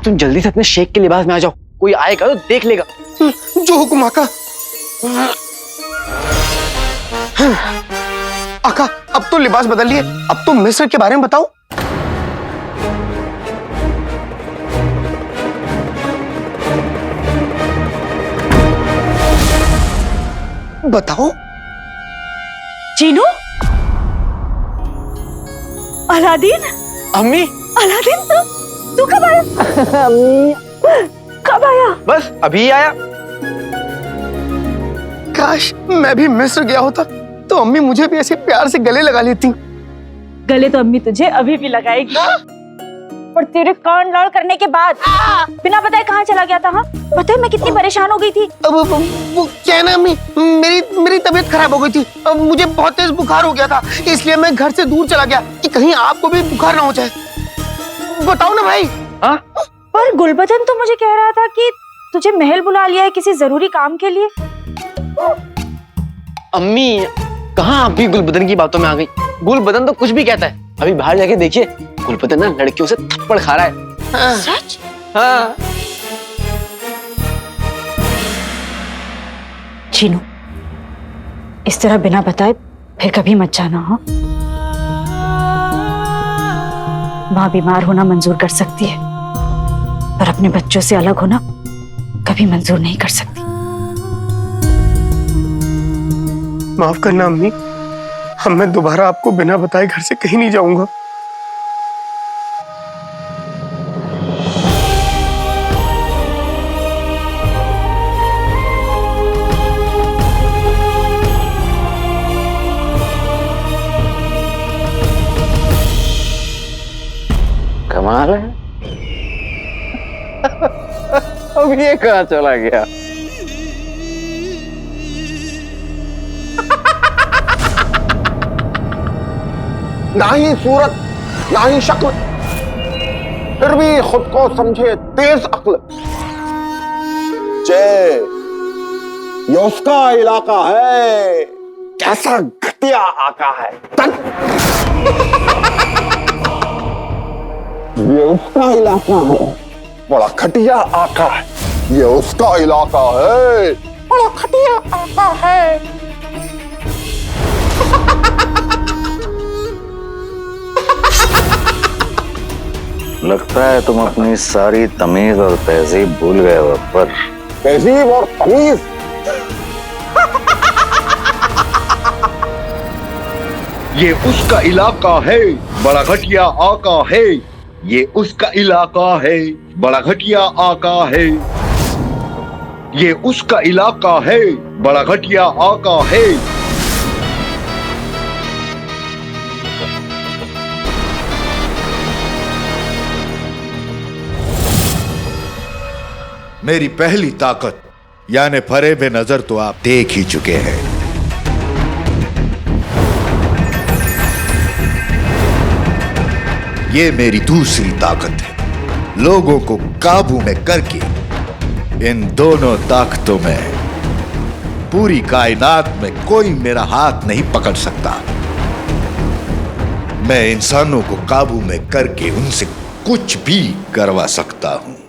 अब तुम जल्दी से अपने शेख के लिबास में आ जाओ, कोई आएगा तो देख लेगा। जो हुक्म आका। आका अब तो लिबास बदल लिए, अब तो मिस्र के बारे में बताओ। बताओ। चीनू, अलादीन। अम्मी। अलादीन, तू कब आया? अम्मी कब आया? बस अभी आया। काश मैं भी मिस्र गया होता तो अम्मी मुझे भी ऐसे प्यार से गले लगा लेती। गले तो अम्मी तुझे अभी भी लगाएगी, और तेरे कान लाल करने के बाद बिना बताए कहाँ चला गया था? हाँ बताए, मैं कितनी परेशान हो गई थी। अब वो क्या है ना अम्मी, मेरी तबीयत खराब हो गई थी। अब मुझे बहुत तेज बुखार हो गया था, इसलिए मैं घर से दूर चला गया कि कहीं आपको भी बुखार ना हो जाए। बताओ ना भाई। हाँ? पर गुलबदन तो मुझे कह रहा था कि तुझे महल बुला लिया है किसी जरूरी काम के लिए। अम्मी कहाँ आप भी गुलबदन की बातों में आ गई? गुलबदन तो कुछ भी कहता है, अभी बाहर जाके देखिए, गुलबदन ना लड़कियों से थप्पड़ खा रहा है। सच? हाँ। चीनू, इस तरह बिना बताए फिर कभी मत जाना। हाँ, माँ बीमार होना मंजूर कर सकती है, पर अपने बच्चों से अलग होना कभी मंजूर नहीं कर सकती। माफ करना अम्मी, हम मैं दोबारा आपको बिना बताए घर से कहीं नहीं जाऊंगा। कमाल है। अब ये कहाँ चला गया? ना ही सूरत ना ही शक्ल, फिर भी खुद को समझे तेज अक्ल। ये उसका इलाका है, कैसा घटिया आका है। ये उसका इलाका है, बड़ा घटिया आका है। ये उसका इलाका है, बड़ा घटिया आका है। लगता है तुम अपनी सारी तमीज और तहजीब भूल गए हो अकबर। तहजीब और तमीज? ये उसका इलाका है, बड़ा घटिया आका है। ये उसका इलाका है, बड़ा घटिया आका है। ये उसका इलाका है, बड़ा घटिया आका है। मेरी पहली ताकत यानी फरेब नजर तो आप देख ही चुके हैं। ये मेरी दूसरी ताकत है, लोगों को काबू में करके। इन दोनों ताकतों में पूरी कायनात में कोई मेरा हाथ नहीं पकड़ सकता। मैं इंसानों को काबू में करके उनसे कुछ भी करवा सकता हूं।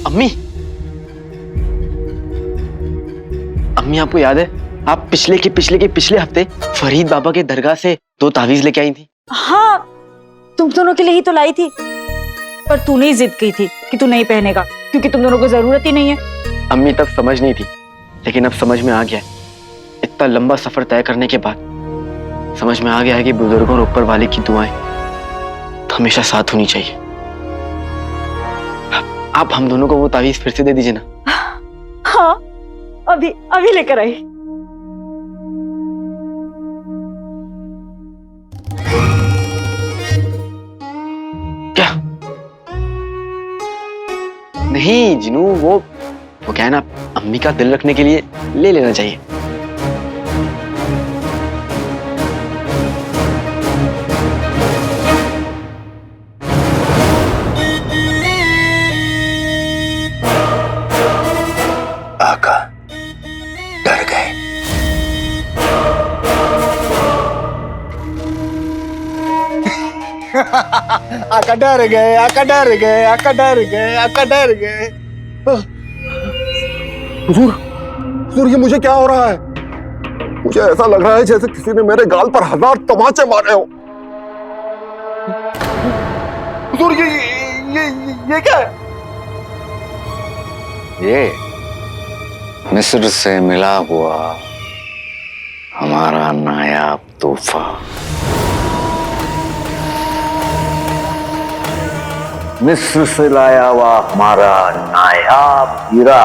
अम्मी, अम्मी आपको याद है आप पिछले हफ्ते फरीद बाबा के दरगाह से 2 तावीज लेके आई थी? हाँ, तुम दोनों के लिए ही तो लाई थी, पर तूने ही जिद की थी कि तू नहीं पहनेगा क्योंकि तुम दोनों को जरूरत ही नहीं है। अम्मी तब समझ नहीं थी, लेकिन अब समझ में आ गया है, इतना लंबा सफर तय करने के बाद समझ में आ गया है कि बुजुर्गों और ऊपर वाले की दुआएं तो हमेशा साथ होनी चाहिए। आप हम दोनों को वो तावीज फिर से दे दीजिए ना। हाँ, अभी अभी लेकर आई। क्या? नहीं जिनू, वो क्या है ना, अम्मी का दिल रखने के लिए ले लेना चाहिए। आका डर गए। आका डर गए, आका डर गए, आका डर गए, आका डर गए। हुजूर, हुजूर ये मुझे क्या हो रहा है? मुझे ऐसा लग रहा है जैसे किसी ने मेरे गाल पर 1000 तमाचे मारे हो। हुजूर ये क्या है? ये मिस्र से मिला हुआ हमारा नायाब तोहफा। मिस्र से लाया हुआ हमारा नायाब हीरा।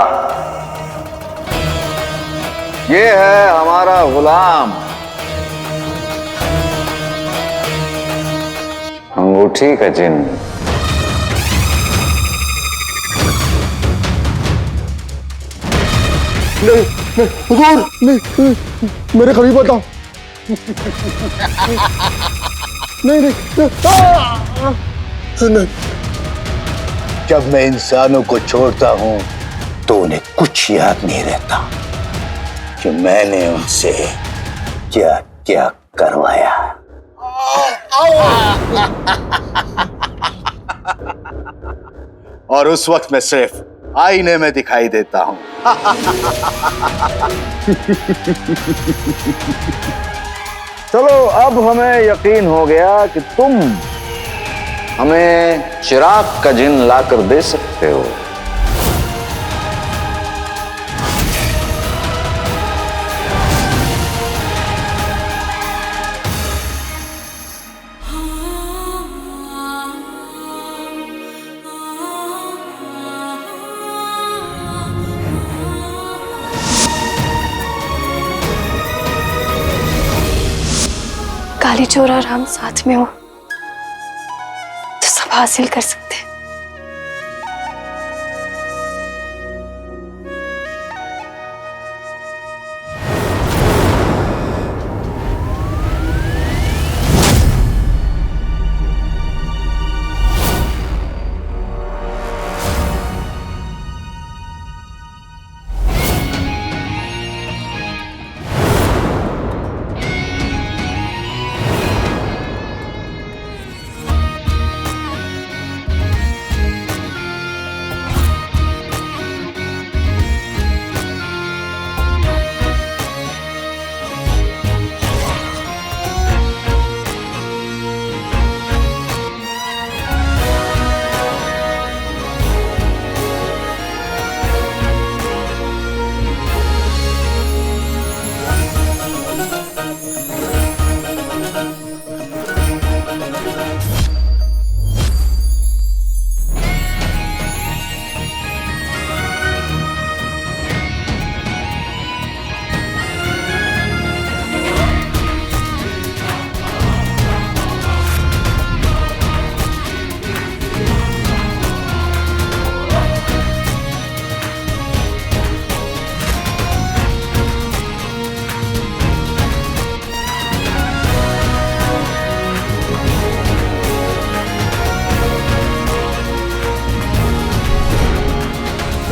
ये है हमारा गुलाम अंगूठी का चिन्ह। नहीं नहीं हुजूर, नहीं, मेरे करीब बताओ। नहीं नहीं, नहीं। जब मैं इंसानों को छोड़ता हूं तो उन्हें कुछ याद नहीं रहता कि मैंने उनसे क्या क्या करवाया। और उस वक्त मैं सिर्फ आईने में दिखाई देता हूं। चलो अब हमें यकीन हो गया कि तुम हमें चिराग का जिन लाकर दे सकते हो। काली चोर और हम साथ में हो तो सब हासिल कर सकते हैं।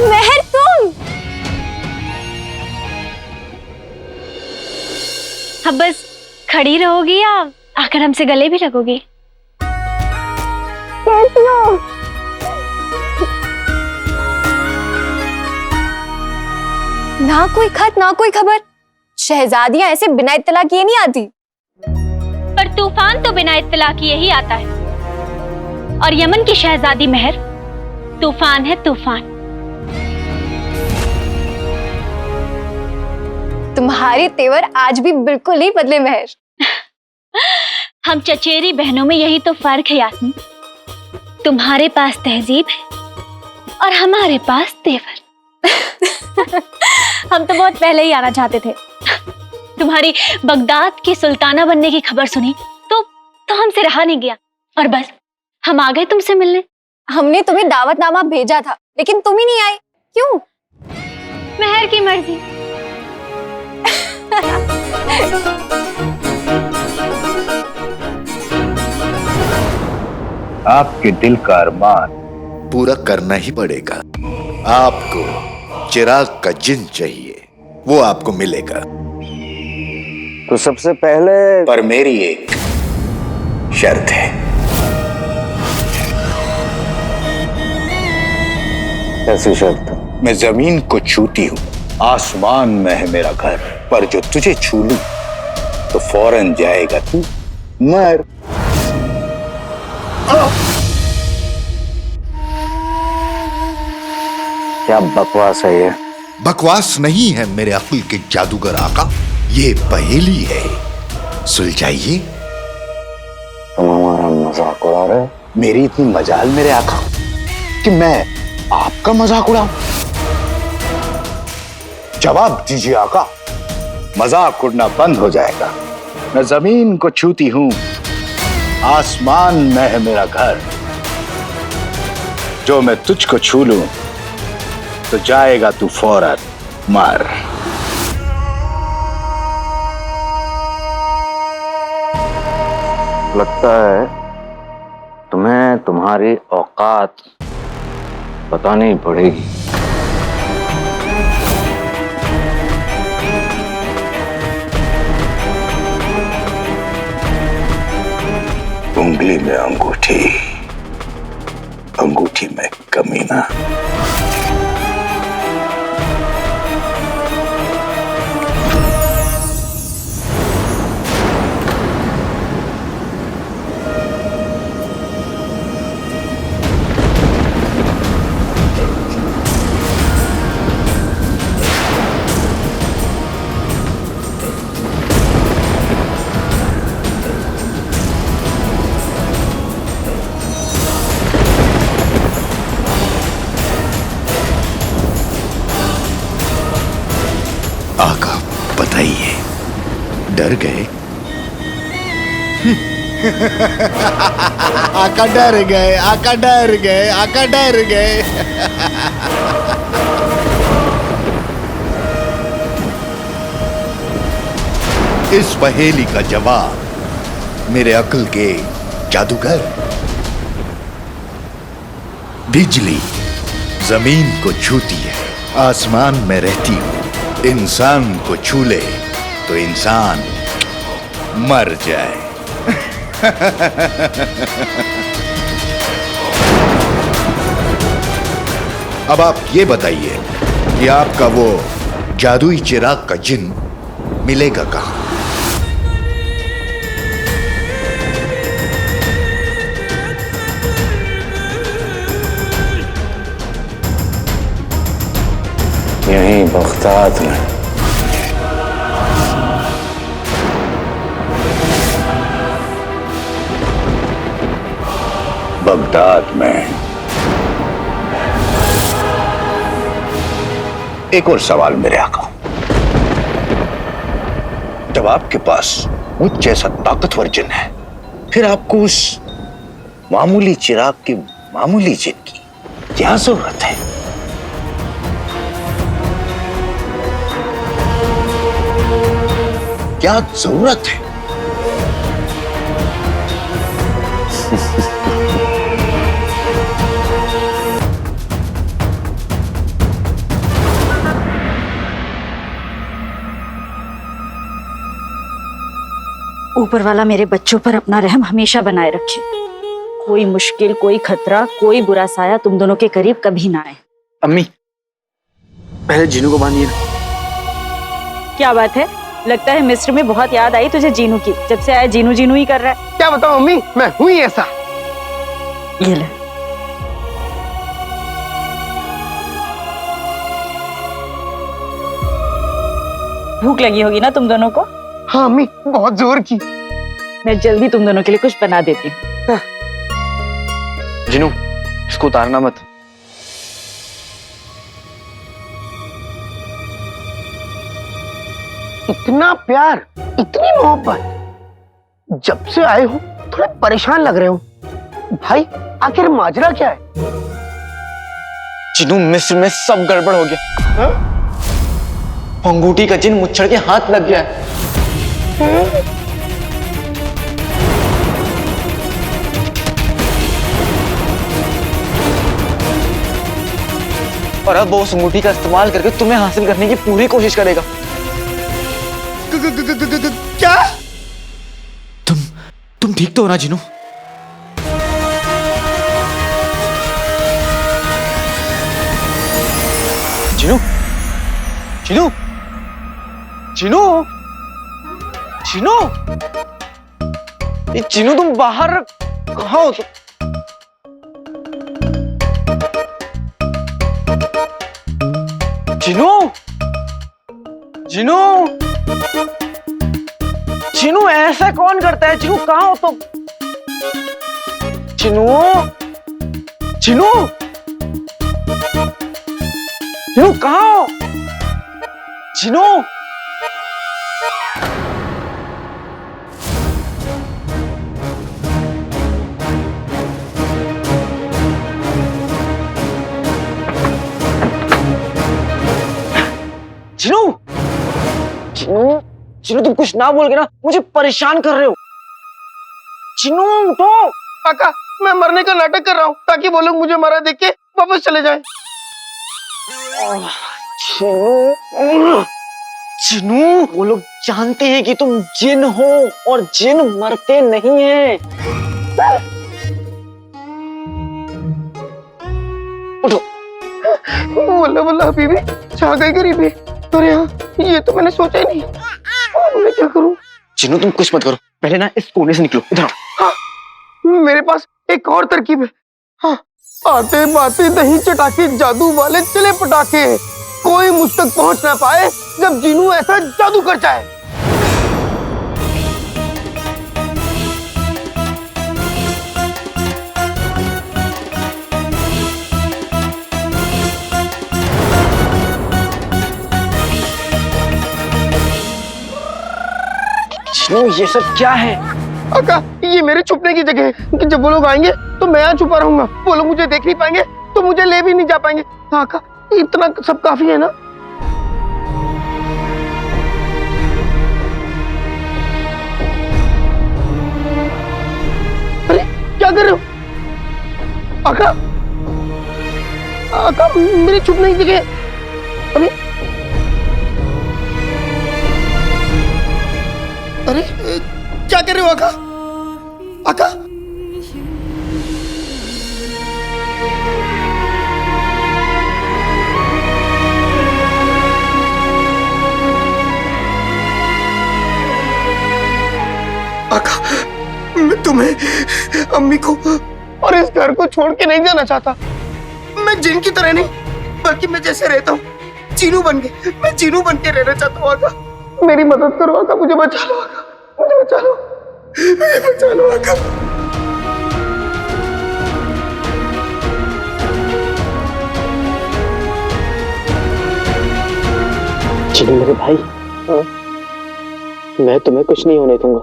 महर तुम? अब बस खड़ी रहोगी या आकर हमसे गले भी लगोगी? कैसी हो? ना कोई खत ना कोई खबर। शहजादियां ऐसे बिना इत्तला किए नहीं आती। पर तूफान तो बिना इत्तला किए ही आता है। और यमन की शहजादी महर तूफान है, तूफान। तुम्हारे तेवर आज भी बिल्कुल ही बदले महर। हम चचेरी बहनों में यही तो फर्क है यास्मीन। तुम्हारे पास तहजीब है और हमारे पास तेवर। हम तो बहुत पहले ही आना चाहते थे। तुम्हारी बगदाद की सुल्ताना बनने की खबर सुनी तो हमसे रहा नहीं गया और बस हम आ गए तुमसे मिलने। हमने तुम्हें दावतनामा भेजा था लेकिन तुम ही नहीं आए, क्यों? महर की मर्जी। आपके दिल का अरमान पूरा करना ही पड़ेगा। आपको चिराग का जिन चाहिए, वो आपको मिलेगा। तो सबसे पहले पर मेरी एक शर्त है। ऐसी शर्त? मैं जमीन को छूती हूँ, आसमान में है मेरा घर, पर जो तुझे छू लूं तो फौरन जाएगा तू मर। क्या बकवास है ये? बकवास नहीं है मेरे अक्ल के जादूगर आका, ये पहेली है, सुलझाइए। तुम हमारा मजाक उड़ा रहे हो? मेरी इतनी मजाल मेरे आका कि मैं आपका मजाक उड़ाऊं? जवाब दीजिए आका, मजाक उड़ना बंद हो जाएगा। मैं जमीन को छूती हूं, आसमान में है मेरा घर, जो मैं तुझको छू लूं तो जाएगा तू फौरन मर। लगता है तुम्हें तुम्हारी औकात बतानी पड़ेगी। उंगली में अंगूठी, अंगूठी में कमीना। आका बताइए, डर गए? आका डर गए, आका डर गए, आका डर गए। इस पहेली का जवाब मेरे अक्ल के जादूगर। बिजली जमीन को छूती है, आसमान में रहती हूँ, इंसान को छू ले तो इंसान मर जाए। अब आप ये बताइए कि आपका वो जादुई चिराग का जिन मिलेगा कहां? यहीं बगदाद में। बगदाद में। एक और सवाल मेरे आका, जब आपके पास मुझ जैसा ताकतवर जिन है, फिर आपको उस मामूली चिराग के मामूली जिन की क्या जरूरत है? क्या जरूरत है? ऊपर वाला मेरे बच्चों पर अपना रहम हमेशा बनाए रखे। कोई मुश्किल, कोई खतरा, कोई बुरा साया तुम दोनों के करीब कभी ना आए। अम्मी, पहले जीनू को बांधिए ना। क्या बात है, लगता है मिस्र में बहुत याद आई तुझे जीनू की। जब से आया जीनू जीनू ही कर रहा है। क्या बताऊं अम्मी, मैं हूं ही ऐसा। ये ले। भूख लगी होगी ना तुम दोनों को? हाँ अम्मी, बहुत जोर की। मैं जल्दी तुम दोनों के लिए कुछ बना देती हूँ। जिनू, इसको उतारना मत। इतना प्यार, इतनी मोहब्बत, जब से आए हो थोड़े परेशान लग रहे हो भाई। आखिर माजरा क्या है? जिनू, मिस्र में सब गड़बड़ हो गया। अंगूठी का जिन मुच्छड़ के हाथ लग गया है। और अब वो उस अंगूठी का इस्तेमाल करके तुम्हें हासिल करने की पूरी कोशिश करेगा। क्या? तुम ठीक तो हो ना जिनू? जिनू, जिनू, जिनू, जिनू, ये जिनू, तुम बाहर कहाँ हो? जिनू, जिनू, जिनू, ऐसा कौन करता है? जिनू, कहाँ हो तुम? जिनू, जिनू, जिनू, कहाँ हो? जिनू, जिनू, जिनू, जिनू, तुम कुछ ना बोल के ना मुझे परेशान कर रहे हो। जिनू, उठो। काका, मैं मरने का नाटक कर रहा हूँ ताकि वो लोग मुझे मरा देख के वापस चले जाएं। जिनू, जिनू, वो लोग जानते हैं कि तुम जिन हो और जिन मरते नहीं हैं। उठो। बोला बोला बीबी, छा गई गरीबी। अरे हाँ, ये तो मैंने सोचा ही नहीं। मैं क्या करूं? जिनू, तुम कुछ मत करो, पहले ना इस कोने से निकलो। इधर आओ। हाँ, मेरे पास एक और तरकीब है। हाँ, आते बाते दही चटाके जादू वाले चले पटाखे, कोई मुझ तक पहुंच ना पाए जब जिनू ऐसा जादू कर जाए। जिनू, ये सब क्या है? काका, ये मेरे छुपने की जगह है कि जब वो लोग आएंगे तो मैं यहाँ छुपा रहूंगा। वो लोग मुझे देख नहीं पाएंगे तो मुझे ले भी नहीं जा पाएंगे। काका, इतना सब काफी है ना? अरे क्या कर रहे हो? काका, काका, मेरी छुपने की जगह। अरे अरे क्या कर रहे हो आका? आका, आका, मैं तुम्हें, अम्मी को और इस घर को छोड़ के नहीं जाना चाहता। मैं जिन की तरह नहीं, बल्कि मैं जैसे रहता हूँ जीनू बन के, मैं जीनू बन के रहना चाहता हूँ। आका, मेरी मदद करो आका, मुझे बचा लो आका, मुझे बचा लो, मुझे बचा लो आका। जिनू मेरे भाई, मैं तुम्हें कुछ नहीं होने दूंगा।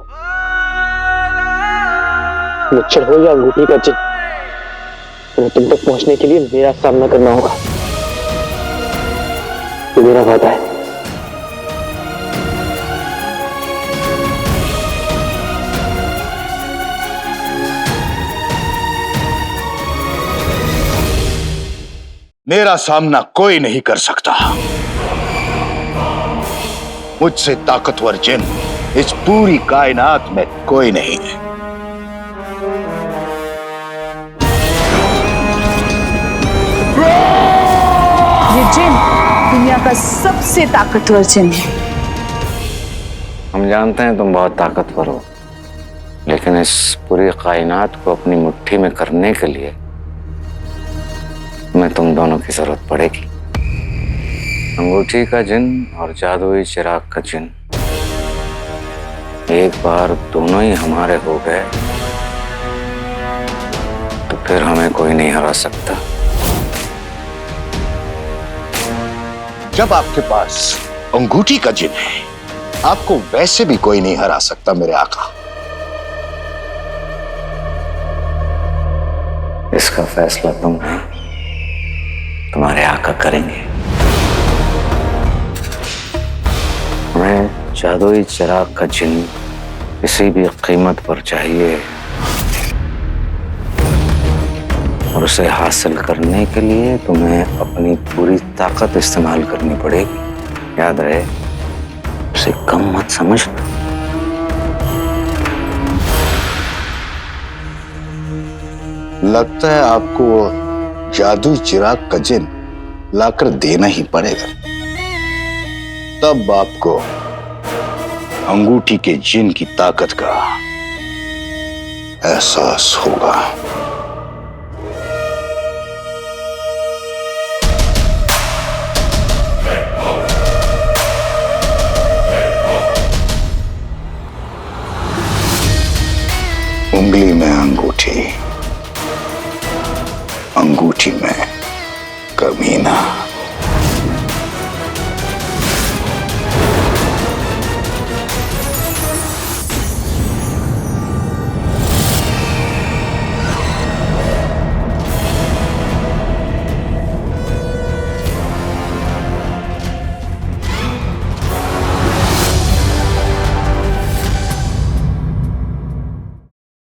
मुच्छड़ हो या अंगूठी का जिन, तुम्हें तुम तक पहुंचने के लिए मेरा सामना करना होगा। ये मेरा वादा है। मेरा सामना कोई नहीं कर सकता। मुझसे ताकतवर जिन इस पूरी कायनात में कोई नहीं है। ये जिन दुनिया का सबसे ताकतवर जिन है। हम जानते हैं तुम बहुत ताकतवर हो, लेकिन इस पूरी कायनात को अपनी मुट्ठी में करने के लिए तुम्हें तुम दोनों की जरूरत पड़ेगी। अंगूठी का जिन और जादुई चिराग का जिन, एक बार दोनों ही हमारे हो गए तो फिर हमें कोई नहीं हरा सकता। जब आपके पास अंगूठी का जिन है, आपको वैसे भी कोई नहीं हरा सकता मेरे आका। इसका फैसला तुम नहीं, तुम्हारे आका करेंगे। हमें जादुई चिराग का जिन किसी भी कीमत पर चाहिए और उसे हासिल करने के लिए तुम्हें अपनी पूरी ताकत इस्तेमाल करनी पड़ेगी। याद रहे, उसे कम मत समझना। लगता है आपको वो जादुई चिराग का जिन लाकर देना ही पड़ेगा, तब आपको अंगूठी के जिन की ताकत का एहसास होगा। उंगली में अंगूठी, अंगूठी में कमीना।